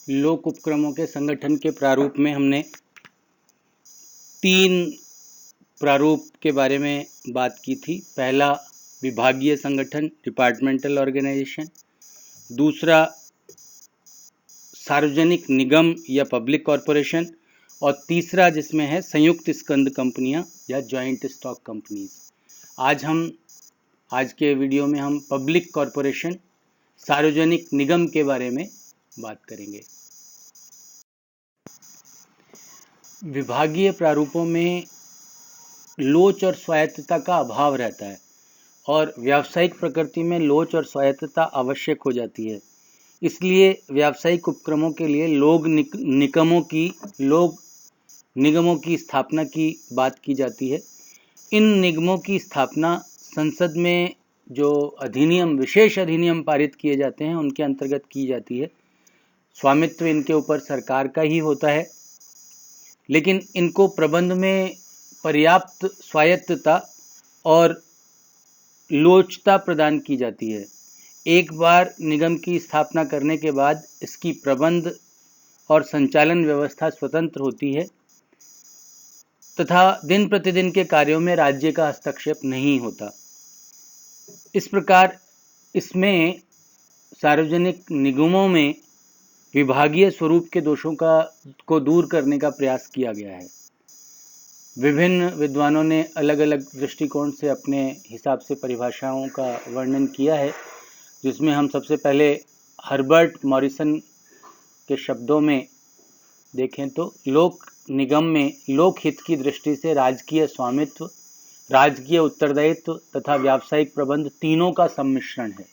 लोक उपक्रमों के संगठन के प्रारूप में हमने 3 प्रारूप के बारे में बात की थी। पहला विभागीय संगठन, डिपार्टमेंटल ऑर्गेनाइजेशन। दूसरा सार्वजनिक निगम या पब्लिक कॉरपोरेशन। और तीसरा जिसमें है संयुक्त स्कंद कंपनियां या जॉइंट स्टॉक कंपनीज। आज के वीडियो में हम पब्लिक कॉरपोरेशन, सार्वजनिक निगम के बारे में बात करेंगे। विभागीय प्रारूपों में लोच और स्वायत्तता का अभाव रहता है और व्यावसायिक प्रकृति में लोच और स्वायत्तता आवश्यक हो जाती है। इसलिए व्यावसायिक उपक्रमों के लिए लोक निगमों की स्थापना की बात की जाती है। इन निगमों की स्थापना संसद में जो विशेष अधिनियम पारित किए जाते हैं उनके अंतर्गत की जाती है। स्वामित्व इनके ऊपर सरकार का ही होता है, लेकिन इनको प्रबंध में पर्याप्त स्वायत्तता और लोचता प्रदान की जाती है। एक बार निगम की स्थापना करने के बाद इसकी प्रबंध और संचालन व्यवस्था स्वतंत्र होती है तथा दिन प्रतिदिन के कार्यों में राज्य का हस्तक्षेप नहीं होता। इस प्रकार इसमें सार्वजनिक निगमों में विभागीय स्वरूप के दोषों को दूर करने का प्रयास किया गया है। विभिन्न विद्वानों ने अलग अलग दृष्टिकोण से अपने हिसाब से परिभाषाओं का वर्णन किया है, जिसमें हम सबसे पहले हर्बर्ट मॉरिसन के शब्दों में देखें तो लोक निगम में लोक हित की दृष्टि से राजकीय स्वामित्व, राजकीय उत्तरदायित्व तथा व्यावसायिक प्रबंध तीनों का सम्मिश्रण है।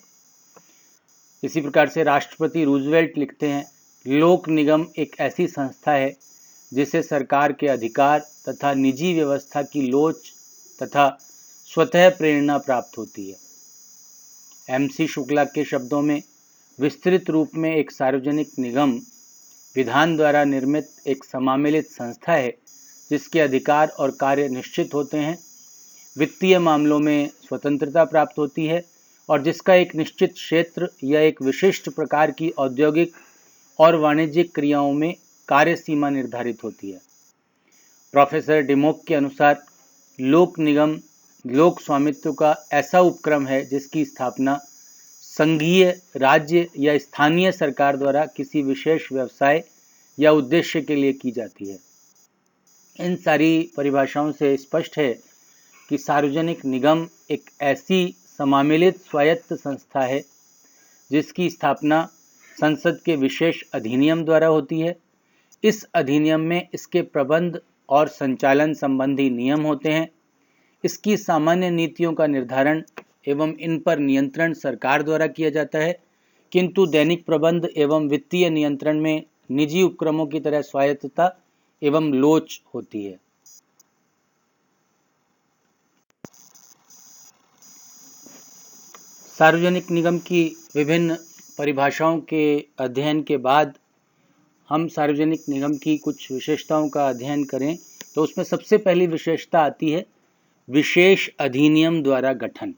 इसी प्रकार से राष्ट्रपति रूजवेल्ट लिखते हैं, लोक निगम एक ऐसी संस्था है जिसे सरकार के अधिकार तथा निजी व्यवस्था की लोच तथा स्वतः प्रेरणा प्राप्त होती है। MC शुक्ला के शब्दों में विस्तृत रूप में एक सार्वजनिक निगम विधान द्वारा निर्मित एक समामेलित संस्था है जिसके अधिकार और कार्य निश्चित होते हैं, वित्तीय मामलों में स्वतंत्रता प्राप्त होती है और जिसका एक निश्चित क्षेत्र या एक विशिष्ट प्रकार की औद्योगिक और वाणिज्यिक क्रियाओं में कार्य सीमा निर्धारित होती है। प्रोफेसर डिमोक के अनुसार लोक निगम लोक स्वामित्व का ऐसा उपक्रम है जिसकी स्थापना संघीय, राज्य या स्थानीय सरकार द्वारा किसी विशेष व्यवसाय या उद्देश्य के लिए की जाती है। इन सारी परिभाषाओं से स्पष्ट है कि सार्वजनिक निगम एक ऐसी समामेलित स्वायत्त संस्था है जिसकी स्थापना संसद के विशेष अधिनियम द्वारा होती है। इस अधिनियम में इसके प्रबंध और संचालन संबंधी नियम होते हैं। इसकी सामान्य नीतियों का निर्धारण एवं इन पर नियंत्रण सरकार द्वारा किया जाता है, किंतु दैनिक प्रबंध एवं वित्तीय नियंत्रण में निजी उपक्रमों की तरह स्वायत्तता एवं लोच होती है। सार्वजनिक निगम की विभिन्न परिभाषाओं के अध्ययन के बाद हम सार्वजनिक निगम की कुछ विशेषताओं का अध्ययन करें तो उसमें सबसे पहली विशेषता आती है विशेष अधिनियम द्वारा गठन।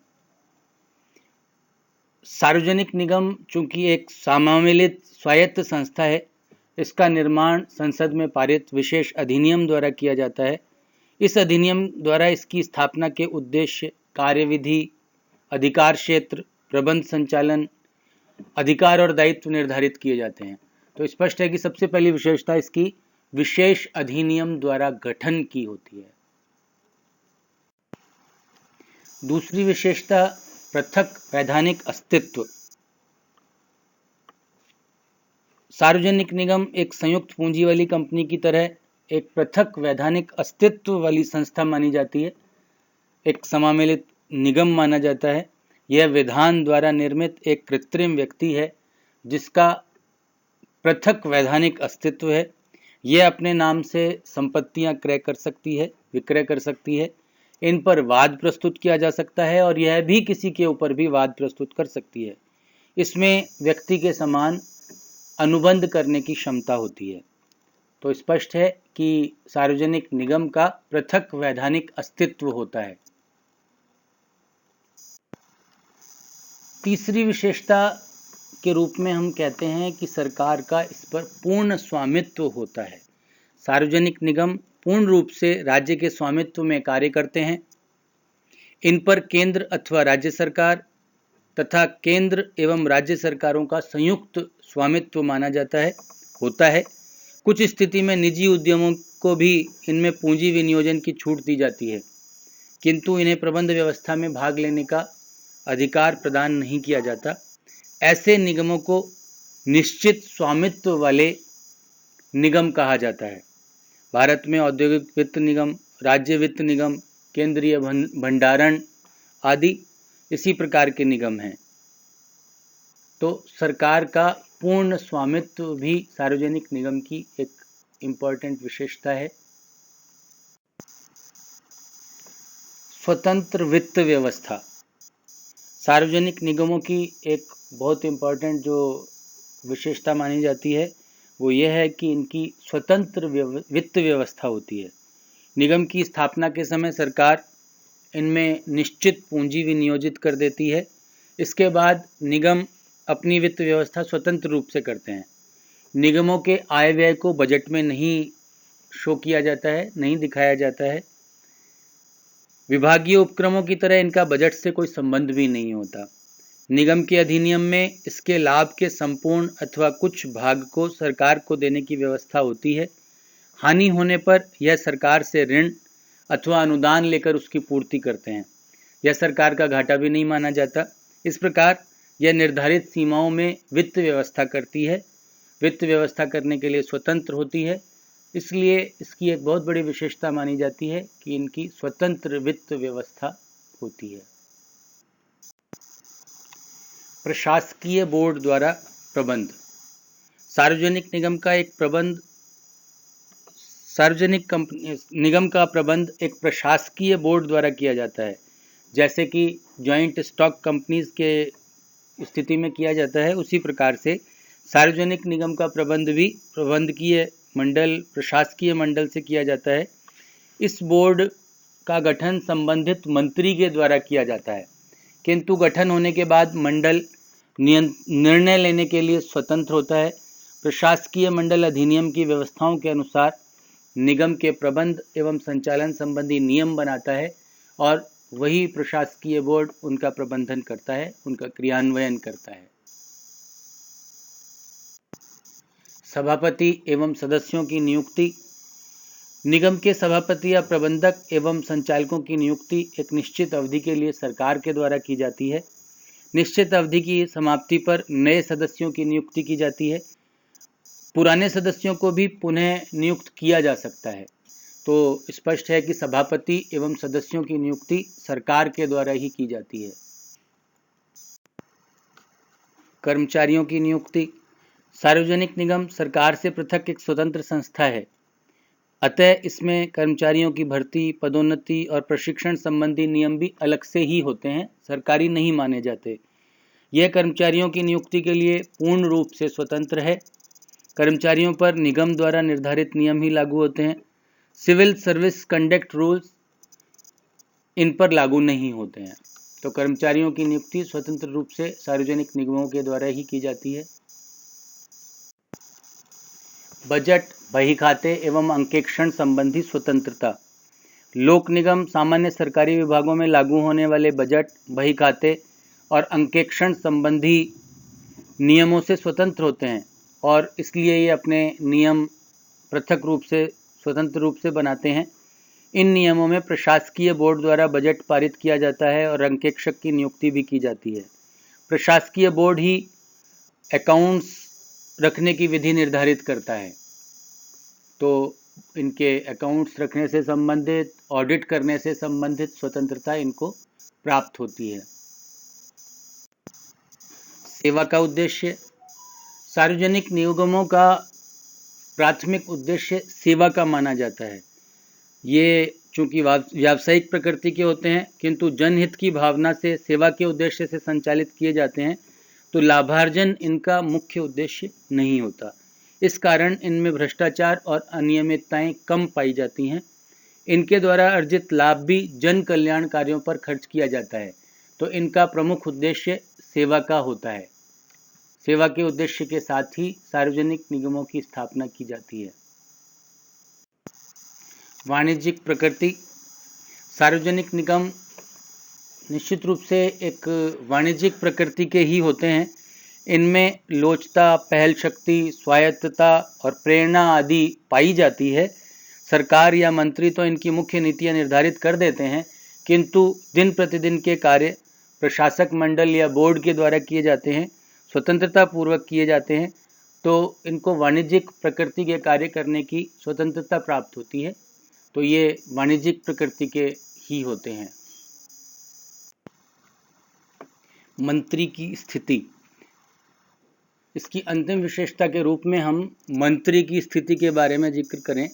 सार्वजनिक निगम चूंकि एक समामेलित स्वायत्त संस्था है, इसका निर्माण संसद में पारित विशेष अधिनियम द्वारा किया जाता है। इस अधिनियम द्वारा इसकी स्थापना के उद्देश्य, कार्यविधि, अधिकार क्षेत्र, प्रबंध संचालन, अधिकार और दायित्व निर्धारित किए जाते हैं। तो स्पष्ट है कि सबसे पहली विशेषता इसकी विशेष अधिनियम द्वारा गठन की होती है। दूसरी विशेषता पृथक वैधानिक अस्तित्व। सार्वजनिक निगम एक संयुक्त पूंजी वाली कंपनी की तरह एक पृथक वैधानिक अस्तित्व वाली संस्था मानी जाती है, एक समामेलित निगम माना जाता है। यह विधान द्वारा निर्मित एक कृत्रिम व्यक्ति है जिसका पृथक वैधानिक अस्तित्व है। यह अपने नाम से संपत्तियां विक्रय कर सकती है। इन पर वाद प्रस्तुत किया जा सकता है और यह भी किसी के ऊपर भी वाद प्रस्तुत कर सकती है। इसमें व्यक्ति के समान अनुबंध करने की क्षमता होती है। तो स्पष्ट है कि सार्वजनिक निगम का पृथक वैधानिक अस्तित्व होता है। तीसरी विशेषता के रूप में हम कहते हैं कि सरकार का इस पर पूर्ण स्वामित्व होता है। सार्वजनिक निगम पूर्ण रूप से राज्य के स्वामित्व में कार्य करते हैं। इन पर केंद्र अथवा राज्य सरकार तथा केंद्र एवं राज्य सरकारों का संयुक्त स्वामित्व माना जाता है होता है। कुछ स्थिति में निजी उद्यमों को भी इनमें पूंजी विनियोजन की छूट दी जाती है, किंतु इन्हें प्रबंध व्यवस्था में भाग लेने का अधिकार प्रदान नहीं किया जाता। ऐसे निगमों को निश्चित स्वामित्व वाले निगम कहा जाता है। भारत में औद्योगिक वित्त निगम, राज्य वित्त निगम, केंद्रीय भंडारण आदि इसी प्रकार के निगम हैं। तो सरकार का पूर्ण स्वामित्व भी सार्वजनिक निगम की एक इम्पॉर्टेंट विशेषता है। स्वतंत्र वित्त व्यवस्था सार्वजनिक निगमों की एक बहुत इम्पॉर्टेंट जो विशेषता मानी जाती है वो यह है कि इनकी स्वतंत्र वित्त व्यवस्था होती है। निगम की स्थापना के समय सरकार इनमें निश्चित पूंजी विनियोजित कर देती है। इसके बाद निगम अपनी वित्त व्यवस्था स्वतंत्र रूप से करते हैं। निगमों के आय व्यय को बजट में नहीं शो किया जाता है, नहीं दिखाया जाता है। विभागीय उपक्रमों की तरह इनका बजट से कोई संबंध भी नहीं होता। निगम के अधिनियम में इसके लाभ के संपूर्ण अथवा कुछ भाग को सरकार को देने की व्यवस्था होती है। हानि होने पर यह सरकार से ऋण अथवा अनुदान लेकर उसकी पूर्ति करते हैं। यह सरकार का घाटा भी नहीं माना जाता। इस प्रकार यह निर्धारित सीमाओं में वित्त व्यवस्था करती है। वित्त व्यवस्था करने के लिए स्वतंत्र होती है, इसलिए इसकी एक बहुत बड़ी विशेषता मानी जाती है कि इनकी स्वतंत्र वित्त व्यवस्था होती है। प्रशासकीय बोर्ड द्वारा प्रबंध सार्वजनिक निगम का एक प्रबंध निगम का प्रबंध एक प्रशासकीय बोर्ड द्वारा किया जाता है। जैसे कि जॉइंट स्टॉक कंपनीज के स्थिति में किया जाता है, उसी प्रकार से सार्वजनिक निगम का प्रबंध भी प्रशासकीय मंडल से किया जाता है। इस बोर्ड का गठन संबंधित मंत्री के द्वारा किया जाता है, किंतु गठन होने के बाद मंडल निर्णय लेने के लिए स्वतंत्र होता है। प्रशासकीय मंडल अधिनियम की व्यवस्थाओं के अनुसार निगम के प्रबंध एवं संचालन संबंधी नियम बनाता है और वही प्रशासकीय बोर्ड उनका प्रबंधन करता है, उनका क्रियान्वयन करता है। सभापति एवं सदस्यों की नियुक्ति निगम के सभापति या प्रबंधक एवं संचालकों की नियुक्ति एक निश्चित अवधि के लिए सरकार के द्वारा की जाती है। निश्चित अवधि की समाप्ति पर नए सदस्यों की नियुक्ति की जाती है। पुराने सदस्यों को भी पुनः नियुक्त किया जा सकता है। तो स्पष्ट है कि सभापति एवं सदस्यों की नियुक्ति सरकार के द्वारा ही की जाती है। कर्मचारियों की नियुक्ति सार्वजनिक निगम सरकार से पृथक एक स्वतंत्र संस्था है, अतः इसमें कर्मचारियों की भर्ती, पदोन्नति और प्रशिक्षण संबंधी नियम भी अलग से ही होते हैं, सरकारी नहीं माने जाते। यह कर्मचारियों की नियुक्ति के लिए पूर्ण रूप से स्वतंत्र है। कर्मचारियों पर निगम द्वारा निर्धारित नियम ही लागू होते हैं। सिविल सर्विस कंडक्ट रूल्स इन पर लागू नहीं होते हैं। तो कर्मचारियों की नियुक्ति स्वतंत्र रूप से सार्वजनिक निगमों के द्वारा ही की जाती है। बजट, बहीखाते एवं अंकेक्षण संबंधी स्वतंत्रता लोक निगम सामान्य सरकारी विभागों में लागू होने वाले बजट, बहीखाते और अंकेक्षण संबंधी नियमों से स्वतंत्र होते हैं और इसलिए ये अपने नियम पृथक रूप से स्वतंत्र रूप से बनाते हैं। इन नियमों में प्रशासकीय बोर्ड द्वारा बजट पारित किया जाता है और अंकेक्षक की नियुक्ति भी की जाती है। प्रशासकीय बोर्ड ही अकाउंट्स रखने की विधि निर्धारित करता है। तो इनके अकाउंट्स रखने से संबंधित, ऑडिट करने से संबंधित स्वतंत्रता इनको प्राप्त होती है। सेवा का उद्देश्य सार्वजनिक निगमों का प्राथमिक उद्देश्य सेवा का माना जाता है। ये चूंकि व्यावसायिक प्रकृति के होते हैं, किंतु जनहित की भावना से सेवा के उद्देश्य से संचालित किए जाते हैं, तो लाभार्जन इनका मुख्य उद्देश्य नहीं होता। इस कारण इनमें भ्रष्टाचार और अनियमितताएं कम पाई जाती हैं। इनके द्वारा अर्जित लाभ भी जन कल्याण कार्यों पर खर्च किया जाता है, तो इनका प्रमुख उद्देश्य सेवा का होता है। सेवा के उद्देश्य के साथ ही सार्वजनिक निगमों की स्थापना की जाती है। वाणिज्यिक प्रकृति। सार्वजनिक निगम निश्चित रूप से एक वाणिज्यिक प्रकृति के ही होते हैं। इनमें लोचता, पहल शक्ति, स्वायत्तता और प्रेरणा आदि पाई जाती है। सरकार या मंत्री तो इनकी मुख्य नीतियां निर्धारित कर देते हैं, किंतु दिन प्रतिदिन के कार्य प्रशासक मंडल या बोर्ड के द्वारा किए जाते हैं, स्वतंत्रता पूर्वक किए जाते हैं, तो इनको वाणिज्यिक प्रकृति के कार्य करने की स्वतंत्रता प्राप्त होती है। तो ये वाणिज्यिक प्रकृति के ही होते हैं। मंत्री की स्थिति। इसकी अंतिम विशेषता के रूप में हम मंत्री की स्थिति के बारे में जिक्र करें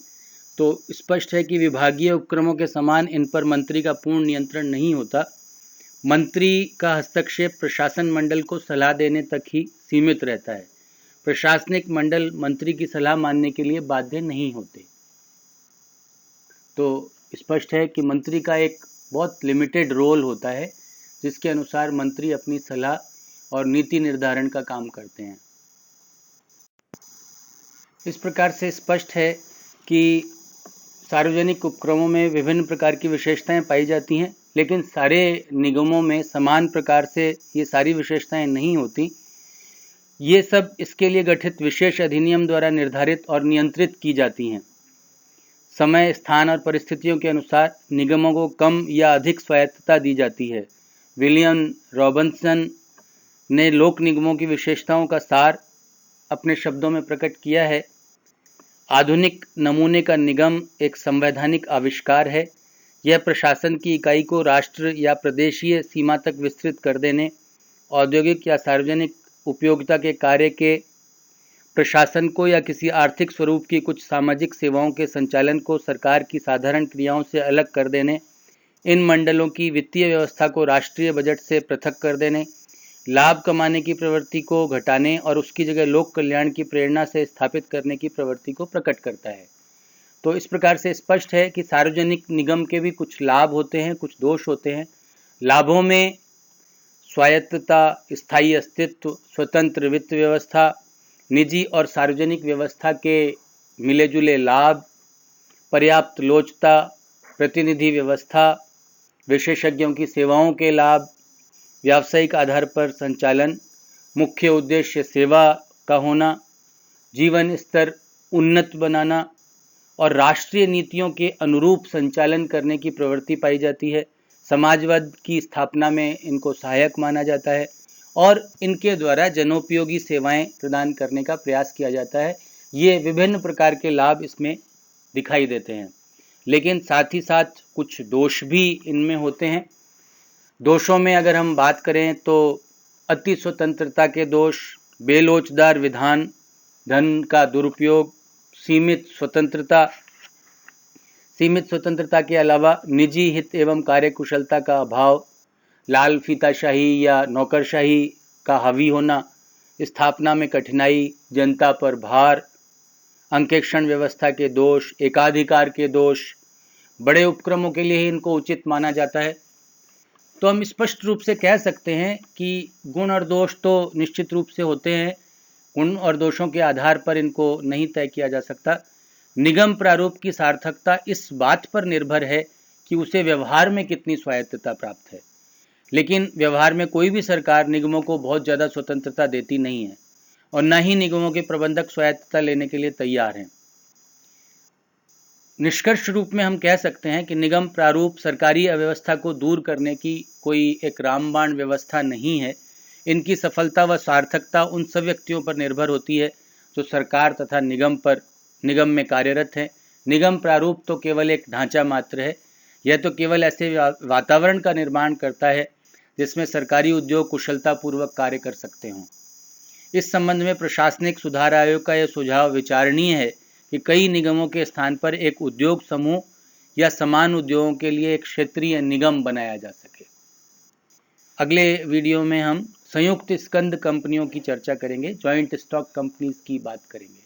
तो स्पष्ट है कि विभागीय उपक्रमों के समान इन पर मंत्री का पूर्ण नियंत्रण नहीं होता। मंत्री का हस्तक्षेप प्रशासन मंडल को सलाह देने तक ही सीमित रहता है। प्रशासनिक मंडल मंत्री की सलाह मानने के लिए बाध्य नहीं होते। तो स्पष्ट है कि मंत्री का एक बहुत लिमिटेड रोल होता है, जिसके अनुसार मंत्री अपनी सलाह और नीति निर्धारण का काम करते हैं। इस प्रकार से स्पष्ट है कि सार्वजनिक उपक्रमों में विभिन्न प्रकार की विशेषताएं पाई जाती हैं, लेकिन सारे निगमों में समान प्रकार से ये सारी विशेषताएं नहीं होती। ये सब इसके लिए गठित विशेष अधिनियम द्वारा निर्धारित और नियंत्रित की जाती हैं। समय, स्थान और परिस्थितियों के अनुसार निगमों को कम या अधिक स्वायत्तता दी जाती है। विलियम रॉबिन्सन ने लोक निगमों की विशेषताओं का सार अपने शब्दों में प्रकट किया है। आधुनिक नमूने का निगम एक संवैधानिक आविष्कार है। यह प्रशासन की इकाई को राष्ट्र या प्रदेशीय सीमा तक विस्तृत कर देने, औद्योगिक या सार्वजनिक उपयोगिता के कार्य के प्रशासन को या किसी आर्थिक स्वरूप की कुछ सामाजिक सेवाओं के संचालन को सरकार की साधारण क्रियाओं से अलग कर देने, इन मंडलों की वित्तीय व्यवस्था को राष्ट्रीय बजट से पृथक कर देने, लाभ कमाने की प्रवृत्ति को घटाने और उसकी जगह लोक कल्याण की प्रेरणा से स्थापित करने की प्रवृत्ति को प्रकट करता है। तो इस प्रकार से स्पष्ट है कि सार्वजनिक निगम के भी कुछ लाभ होते हैं, कुछ दोष होते हैं। लाभों में स्वायत्तता, स्थायी अस्तित्व, स्वतंत्र वित्त व्यवस्था, निजी और सार्वजनिक व्यवस्था के मिले-जुले लाभ, पर्याप्त लोचता, प्रतिनिधि व्यवस्था, विशेषज्ञों की सेवाओं के लाभ, व्यावसायिक आधार पर संचालन, मुख्य उद्देश्य सेवा का होना, जीवन स्तर उन्नत बनाना और राष्ट्रीय नीतियों के अनुरूप संचालन करने की प्रवृत्ति पाई जाती है। समाजवाद की स्थापना में इनको सहायक माना जाता है और इनके द्वारा जनोपयोगी सेवाएं प्रदान करने का प्रयास किया जाता है। ये विभिन्न प्रकार के लाभ इसमें दिखाई देते हैं, लेकिन साथ ही साथ कुछ दोष भी इनमें होते हैं। दोषों में अगर हम बात करें तो अति स्वतंत्रता के दोष, बेलोचदार विधान, धन का दुरुपयोग, सीमित स्वतंत्रता के अलावा निजी हित एवं कार्यकुशलता का अभाव, लाल फीताशाही या नौकरशाही का हावी होना, स्थापना में कठिनाई, जनता पर भार, अंकेक्षण व्यवस्था के दोष, एकाधिकार के दोष, बड़े उपक्रमों के लिए ही इनको उचित माना जाता है। तो हम स्पष्ट रूप से कह सकते हैं कि गुण और दोष तो निश्चित रूप से होते हैं। गुण और दोषों के आधार पर इनको नहीं तय किया जा सकता। निगम प्रारूप की सार्थकता इस बात पर निर्भर है कि उसे व्यवहार में कितनी स्वायत्तता प्राप्त है, लेकिन व्यवहार में कोई भी सरकार निगमों को बहुत ज़्यादा स्वतंत्रता देती नहीं है और न ही निगमों के प्रबंधक स्वायत्तता लेने के लिए तैयार हैं। निष्कर्ष रूप में हम कह सकते हैं कि निगम प्रारूप सरकारी अव्यवस्था को दूर करने की कोई एक रामबाण व्यवस्था नहीं है। इनकी सफलता व सार्थकता उन सब व्यक्तियों पर निर्भर होती है जो सरकार तथा निगम में कार्यरत हैं। निगम प्रारूप तो केवल एक ढांचा मात्र है। यह तो केवल ऐसे वातावरण का निर्माण करता है जिसमें सरकारी उद्योग कुशलतापूर्वक कार्य कर सकते हों। इस संबंध में प्रशासनिक सुधार आयोग का यह सुझाव विचारणीय है कि कई निगमों के स्थान पर एक उद्योग समूह या समान उद्योगों के लिए एक क्षेत्रीय निगम बनाया जा सके। अगले वीडियो में हम संयुक्त स्कंद कंपनियों की चर्चा करेंगे, जॉइंट स्टॉक कंपनीज की बात करेंगे।